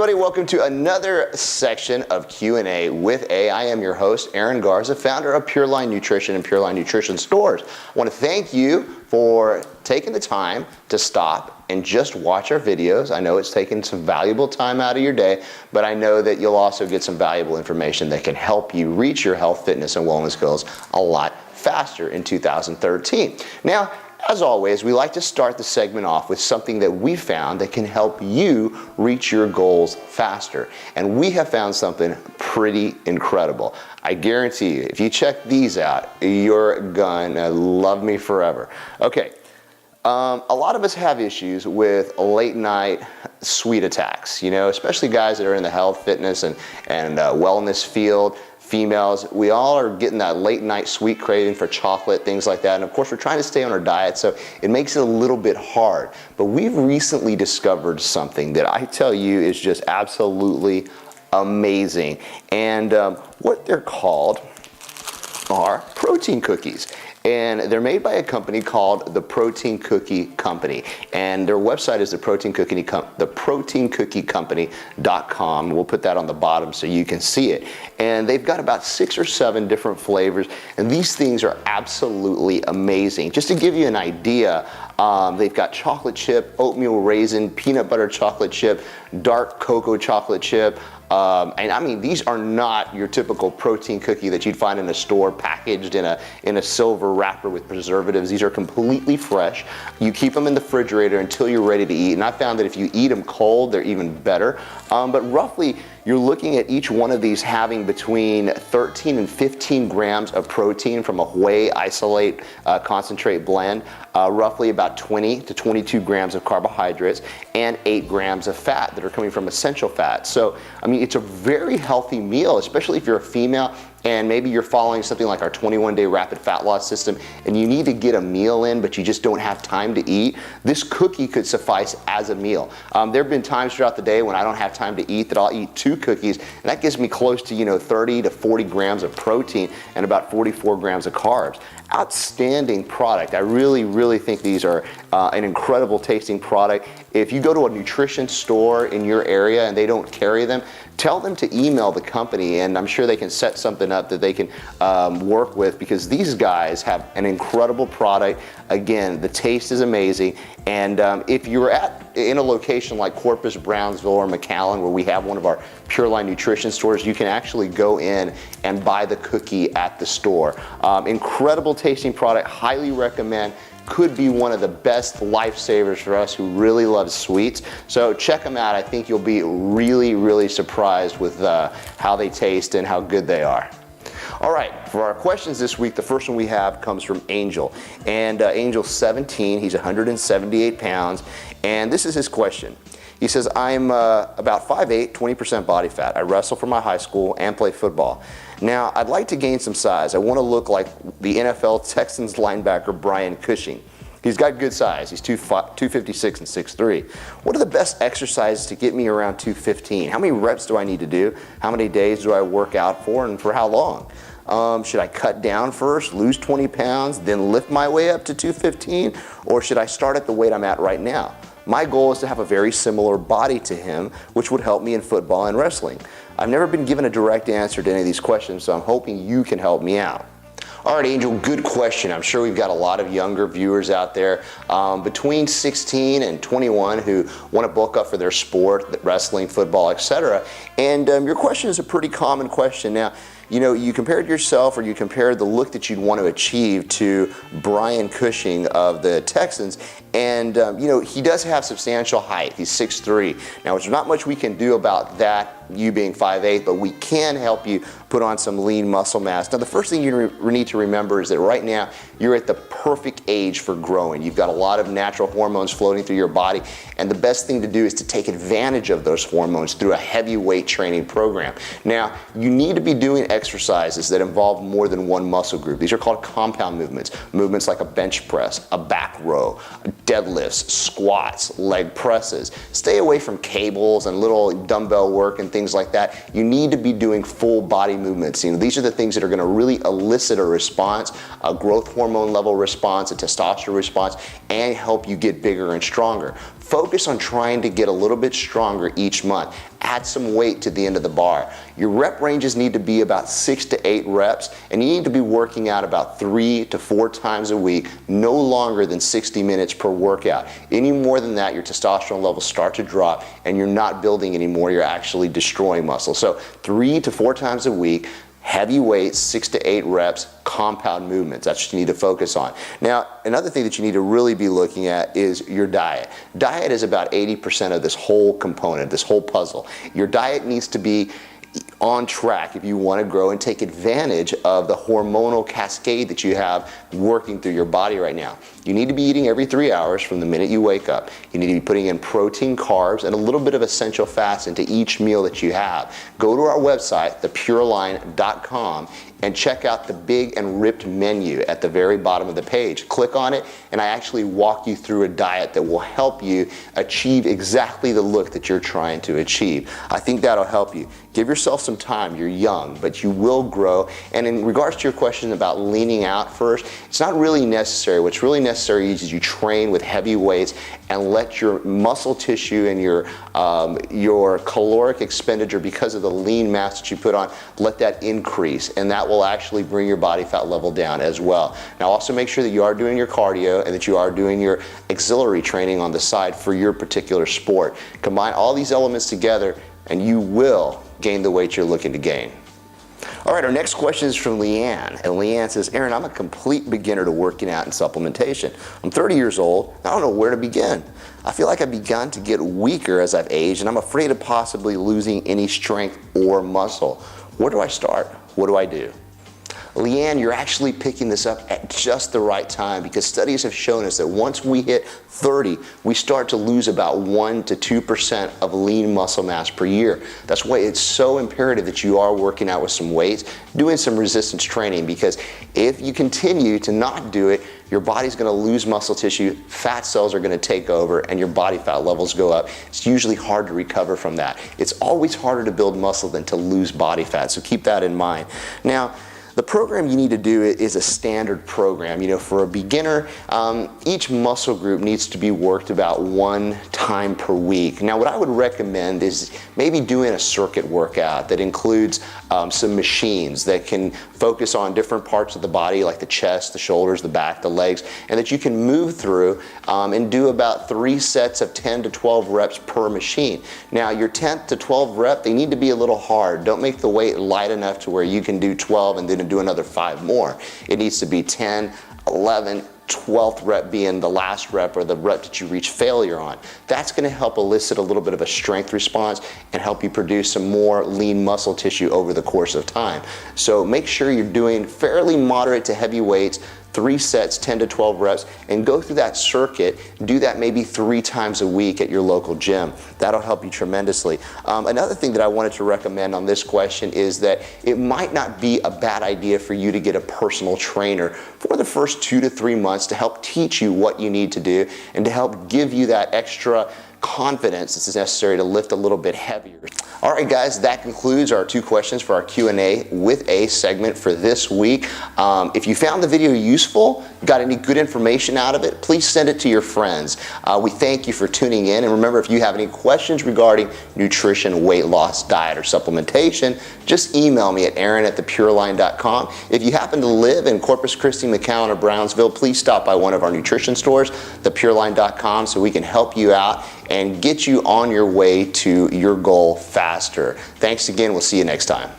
everybody, welcome to another section of Q&A with A. I am your host, Aaron Garza, founder of Pure Line Nutrition and Pure Line Nutrition Stores. I want to thank you for taking the time to stop and just watch our videos. I know it's taken some valuable time out of your day, but I know that you'll also get some valuable information that can help you reach your health, fitness, and wellness goals a lot faster in 2013. Now, as always, we like to start the segment off with something that we found that can help you reach your goals faster. And we have found something pretty incredible. I guarantee you, if you check these out, you're gonna love me forever. Okay, a lot of us have issues with late night sweet attacks, especially guys that are in the health, fitness, and wellness field. Females, we all are getting that late night sweet craving for chocolate, things like that. And of course, we're trying to stay on our diet, so it makes it a little bit hard. But we've recently discovered something that I tell you is just absolutely amazing. And what they're called are protein cookies. And they're made by a company called the Protein Cookie Company. And their website is theproteincookiecompany.com. We'll put that on the bottom so you can see it. And they've got about 6 or 7 different flavors. And these things are absolutely amazing. Just to give you an idea, they've got chocolate chip, oatmeal raisin, peanut butter chocolate chip, dark cocoa chocolate chip. And I mean, these are not your typical protein cookie that you'd find in a store packaged in a silver wrapper with preservatives. These are completely fresh. You keep them in the refrigerator until you're ready to eat. And I found that if you eat them cold, they're even better. But roughly, you're looking at each one of these having between 13 and 15 grams of protein from a whey isolate concentrate blend, roughly about 20 to 22 grams of carbohydrates, and 8 grams of fat that are coming from essential fats. So, I mean, it's a very healthy meal, especially if you're a female and maybe you're following something like our 21-day rapid fat loss system and you need to get a meal in, but you just don't have time to eat. This cookie could suffice as a meal. There have been times throughout the day when I don't have time to eat that I'll eat 2 cookies, and that gives me close to 30 to 40 grams of protein and about 44 grams of carbs. Outstanding product. I really think these are an incredible tasting product. If you go to a nutrition store in your area and they don't carry them, tell them to email the company, and I'm sure they can set something up that they can work with, because these guys have an incredible product. Again, the taste is amazing, and if you're in a location like Corpus, Brownsville, or McAllen, where we have one of our Pure Line Nutrition stores, you can actually go in and buy the cookie at the store. Incredible tasting product, highly recommend. Could be one of the best lifesavers for us who really love sweets. So check them out. I think you'll be really surprised with how they taste and how good they are. All right, for our questions this week, the first one we have comes from Angel. And Angel's 17, he's 178 pounds, and this is his question. He says, I'm about 5'8", 20% body fat. I wrestle for my high school and play football. Now, I'd like to gain some size. I want to look like the NFL Texans linebacker Brian Cushing. He's got good size. He's 256 and 6'3". What are the best exercises to get me around 215? How many reps do I need to do? How many days do I work out for, and for how long? Should I cut down first, lose 20 pounds, then lift my way up to 215? Or should I start at the weight I'm at right now? My goal is to have a very similar body to him, which would help me in football and wrestling. I've never been given a direct answer to any of these questions, so I'm hoping you can help me out. All right, Angel, good question. I'm sure we've got a lot of younger viewers out there between 16 and 21 who want to bulk up for their sport, wrestling, football, etc. And your question is a pretty common question. Now, you compared yourself, or you compared the look that you'd want to achieve to Brian Cushing of the Texans, and he does have substantial height. He's 6'3". Now, there's not much we can do about that, you being 5'8", but we can help you put on some lean muscle mass. Now, the first thing you need to remember is that right now you're at the perfect age for growing. You've got a lot of natural hormones floating through your body, and the best thing to do is to take advantage of those hormones through a heavy weight training program. Now, you need to be doing exercises that involve more than one muscle group. These are called compound movements. Movements like a bench press, a back row, deadlifts, squats, leg presses. Stay away from cables and little dumbbell work and things like that. You need to be doing full body movements. These are the things that are going to really elicit a response, a growth hormone level response, a testosterone response, and help you get bigger and stronger. Focus on trying to get a little bit stronger each month. Add some weight to the end of the bar. Your rep ranges need to be about 6 to 8 reps, and you need to be working out about 3 to 4 times a week, no longer than 60 minutes per workout. Any more than that, your testosterone levels start to drop, and you're not building anymore, you're actually destroying muscle. So 3 to 4 times a week, heavy weights, 6 to 8 reps, compound movements. That's what you need to focus on. Now, another thing that you need to really be looking at is your diet. Diet is about 80% of this whole component, this whole puzzle. Your diet needs to be on track if you want to grow and take advantage of the hormonal cascade that you have working through your body right now. You need to be eating every 3 hours from the minute you wake up. You need to be putting in protein, carbs, and a little bit of essential fats into each meal that you have. Go to our website, thepureline.com, and check out the big and ripped menu at the very bottom of the page. Click on it, and I actually walk you through a diet that will help you achieve exactly the look that you're trying to achieve. I think that'll help you. Give yourself some time. You're young, but you will grow. And in regards to your question about leaning out first, it's not really necessary. What's really necessary is you train with heavy weights and let your muscle tissue and your caloric expenditure, because of the lean mass that you put on, let that increase, and that will actually bring your body fat level down as well. Now also make sure that you are doing your cardio and that you are doing your auxiliary training on the side for your particular sport. Combine all these elements together and you will gain the weight you're looking to gain. All right, our next question is from Leanne. And Leanne says, Aaron, I'm a complete beginner to working out and supplementation. I'm 30 years old. I don't know where to begin. I feel like I've begun to get weaker as I've aged, and I'm afraid of possibly losing any strength or muscle. Where do I start? What do I do? Leanne, you're actually picking this up at just the right time, because studies have shown us that once we hit 30, we start to lose about 1 to 2% of lean muscle mass per year. That's why it's so imperative that you are working out with some weights, doing some resistance training, because if you continue to not do it, your body's going to lose muscle tissue, fat cells are going to take over, and your body fat levels go up. It's usually hard to recover from that. It's always harder to build muscle than to lose body fat, so keep that in mind. Now, the program you need to do is a standard program. You know, for a beginner, each muscle group needs to be worked about 1 time per week. Now, what I would recommend is maybe doing a circuit workout that includes some machines that can focus on different parts of the body, like the chest, the shoulders, the back, the legs, and that you can move through and do about 3 sets of 10 to 12 reps per machine. Now, your 10th to 12th rep, they need to be a little hard. Don't make the weight light enough to where you can do 12 and then do another 5 more. It needs to be 10, 11, 12th rep being the last rep, or the rep that you reach failure on. That's going to help elicit a little bit of a strength response and help you produce some more lean muscle tissue over the course of time. So make sure you're doing fairly moderate to heavy weights, 3 sets, 10 to 12 reps, and go through that circuit. Do that maybe 3 times a week at your local gym. That'll help you tremendously. Another thing that I wanted to recommend on this question is that it might not be a bad idea for you to get a personal trainer for the first 2 to 3 months to help teach you what you need to do and to help give you that extra confidence that's necessary to lift a little bit heavier. All right, guys, that concludes our 2 questions for our Q&A with a segment for this week. If you found the video useful, got any good information out of it, please send it to your friends. We thank you for tuning in, and remember, if you have any questions regarding nutrition, weight loss, diet, or supplementation, just email me at aaron@thepureline.com. If you happen to live in Corpus Christi, McAllen, or Brownsville, please stop by one of our nutrition stores, thepureline.com, so we can help you out and get you on your way to your goal faster. Thanks again. We'll see you next time.